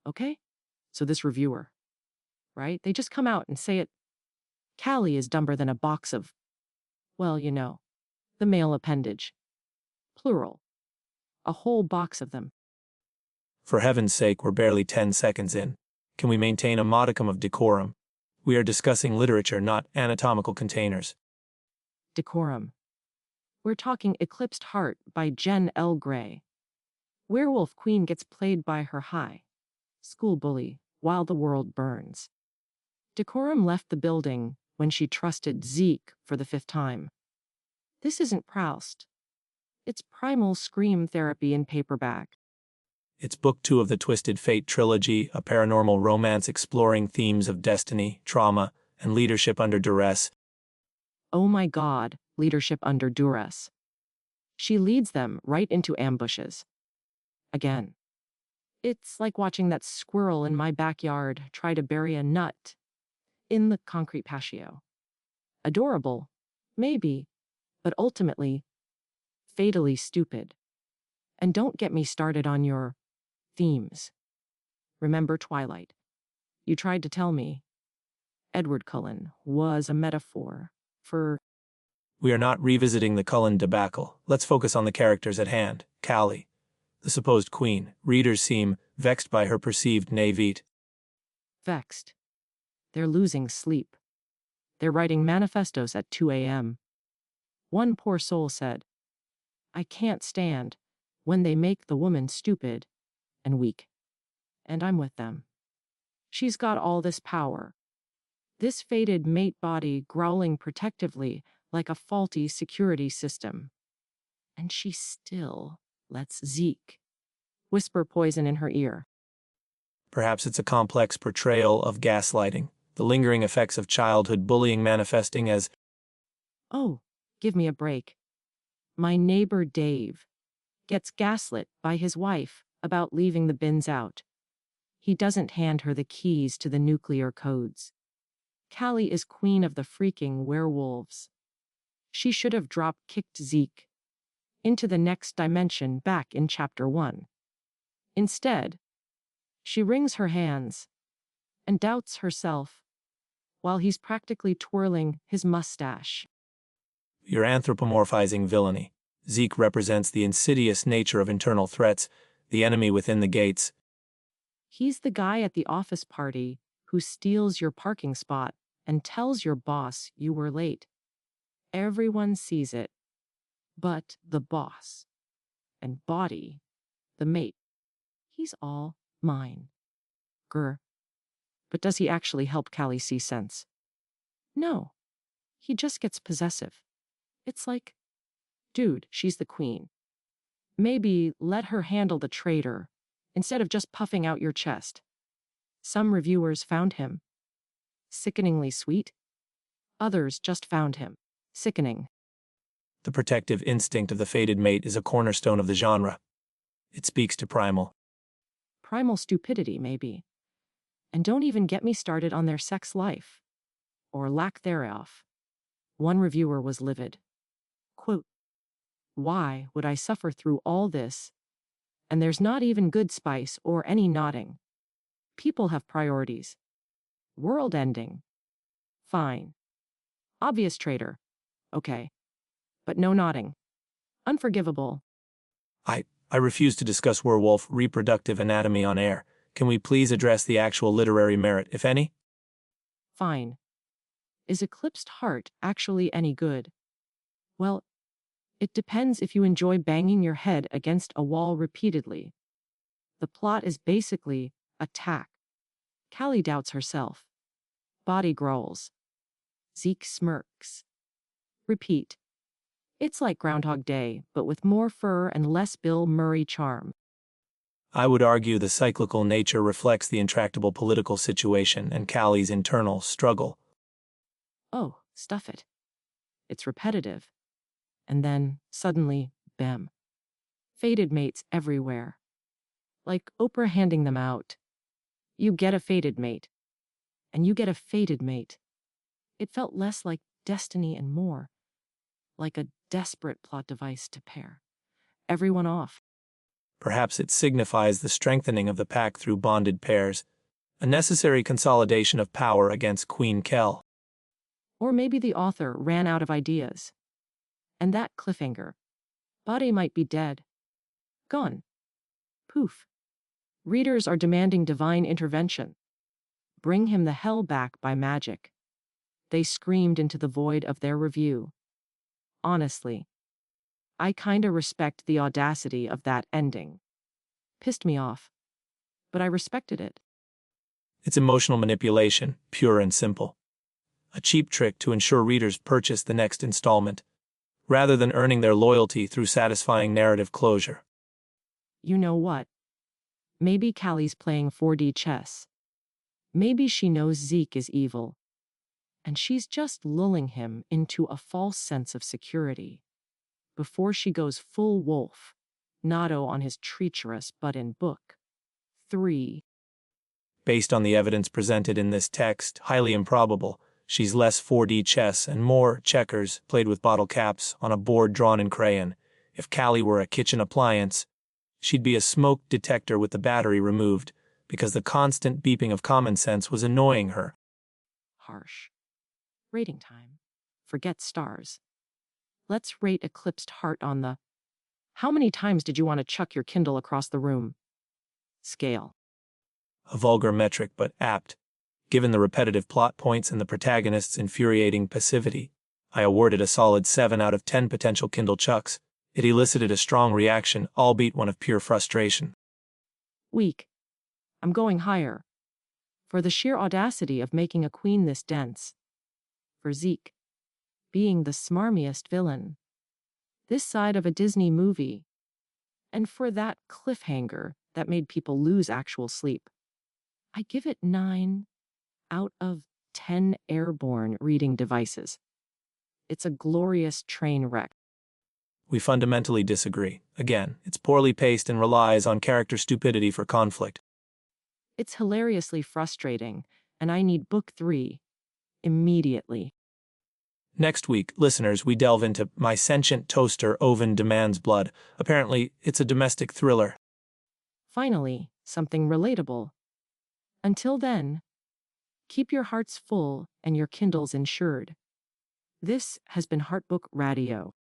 okay? So this reviewer, right? They just come out and say it. Callie is dumber than a box of, well, the male appendage. Plural. A whole box of them. For heaven's sake, we're barely 10 seconds in. Can we maintain a modicum of decorum? We are discussing literature, not anatomical containers. Decorum. We're talking Eclipsed Heart by Jen L. Gray. Werewolf Queen gets played by her high school bully while the world burns. Decorum left the building when she trusted Zeke for the 5th time. This isn't Proust. It's primal scream therapy in paperback. It's book 2 of the Twisted Fate trilogy, a paranormal romance exploring themes of destiny, trauma, and leadership under duress. Oh my God, leadership under duress. She leads them right into ambushes. Again. It's like watching that squirrel in my backyard try to bury a nut in the concrete patio. Adorable, maybe, but ultimately, fatally stupid. And don't get me started on your themes. Remember Twilight? You tried to tell me Edward Cullen was a metaphor for... We are not revisiting the Cullen debacle. Let's focus on the characters at hand. Callie, the supposed queen. Readers seem vexed by her perceived naivete. Vexed. They're losing sleep. They're writing manifestos at 2 a.m. One poor soul said, I can't stand when they make the woman stupid and weak. And I'm with them. She's got all this power. This fated mate body growling protectively like a faulty security system. And she still lets Zeke whisper poison in her ear. Perhaps it's a complex portrayal of gaslighting, the lingering effects of childhood bullying manifesting as, oh, give me a break. My neighbor Dave gets gaslit by his wife about leaving the bins out. He doesn't hand her the keys to the nuclear codes. Callie is queen of the freaking werewolves. She should have drop-kicked Zeke into the next dimension back in chapter 1. Instead, she wrings her hands and doubts herself while he's practically twirling his mustache. you're anthropomorphizing villainy. Zeke represents the insidious nature of internal threats, the enemy within the gates. He's the guy at the office party who steals your parking spot and tells your boss you were late. Everyone sees it, but the boss and Bodey, the mate, he's all mine. Grr. But does he actually help Callie see sense? No. He just gets possessive. It's like, dude, she's the queen. Maybe let her handle the traitor instead of just puffing out your chest. Some reviewers found him sickeningly sweet. Others just found him sickening. The protective instinct of the fated mate is a cornerstone of the genre. It speaks to primal Stupidity, maybe. And don't even get me started on their sex life, or lack thereof. One reviewer was livid. Quote, why would I suffer through all this? And there's not even good spice or any nodding. People have priorities. World ending. Fine. Obvious traitor. Okay. But no nodding. Unforgivable. I refuse to discuss werewolf reproductive anatomy on air. Can we please address the actual literary merit, if any? Fine. Is Eclipsed Heart actually any good? Well, it depends if you enjoy banging your head against a wall repeatedly. The plot is basically attack. Callie doubts herself. Bodey growls. Zeke smirks. Repeat. It's like Groundhog Day, but with more fur and less Bill Murray charm. I would argue the cyclical nature reflects the intractable political situation and Callie's internal struggle. Oh, stuff it. It's repetitive. And then, suddenly, bam. Fated mates everywhere. Like Oprah handing them out. You get a fated mate. And you get a fated mate. It felt less like destiny and more like a desperate plot device to pair everyone off. Perhaps it signifies the strengthening of the pack through bonded pairs, a necessary consolidation of power against Queen Kell. Or maybe the author ran out of ideas. And that cliffhanger. Bodey might be dead. Gone. Poof. Readers are demanding divine intervention. Bring him the hell back by magic. They screamed into the void of their review. Honestly, I kinda respect the audacity of that ending. Pissed me off. But I respected it. It's emotional manipulation, pure and simple. A cheap trick to ensure readers purchase the next installment, rather than earning their loyalty through satisfying narrative closure. You know what? Maybe Callie's playing 4D chess. Maybe she knows Zeke is evil. And she's just lulling him into a false sense of security. Before she goes full wolf, Nato on his treacherous but in book 3. Based on the evidence presented in this text, highly improbable, she's less 4D chess and more checkers played with bottle caps on a board drawn in crayon. If Callie were a kitchen appliance, she'd be a smoke detector with the battery removed, because the constant beeping of common sense was annoying her. Harsh. Rating time. Forget stars. Let's rate Eclipsed Heart on the how many times did you want to chuck your Kindle across the room scale. A vulgar metric but apt. Given the repetitive plot points and the protagonist's infuriating passivity, I awarded a solid 7 out of 10 potential Kindle chucks. It elicited a strong reaction, albeit one of pure frustration. Weak. I'm going higher. For the sheer audacity of making a queen this dense. For Zeke. Being the smarmiest villain. This side of a Disney movie. And for that cliffhanger that made people lose actual sleep. I give it 9 out of 10 airborne reading devices. It's a glorious train wreck. We fundamentally disagree. Again, it's poorly paced and relies on character stupidity for conflict. It's hilariously frustrating, and I need book 3 immediately. Next week, listeners, we delve into My Sentient Toaster Oven Demands Blood. Apparently, it's a domestic thriller. Finally, something relatable. Until then, keep your hearts full and your Kindles insured. This has been Heartbook Radio.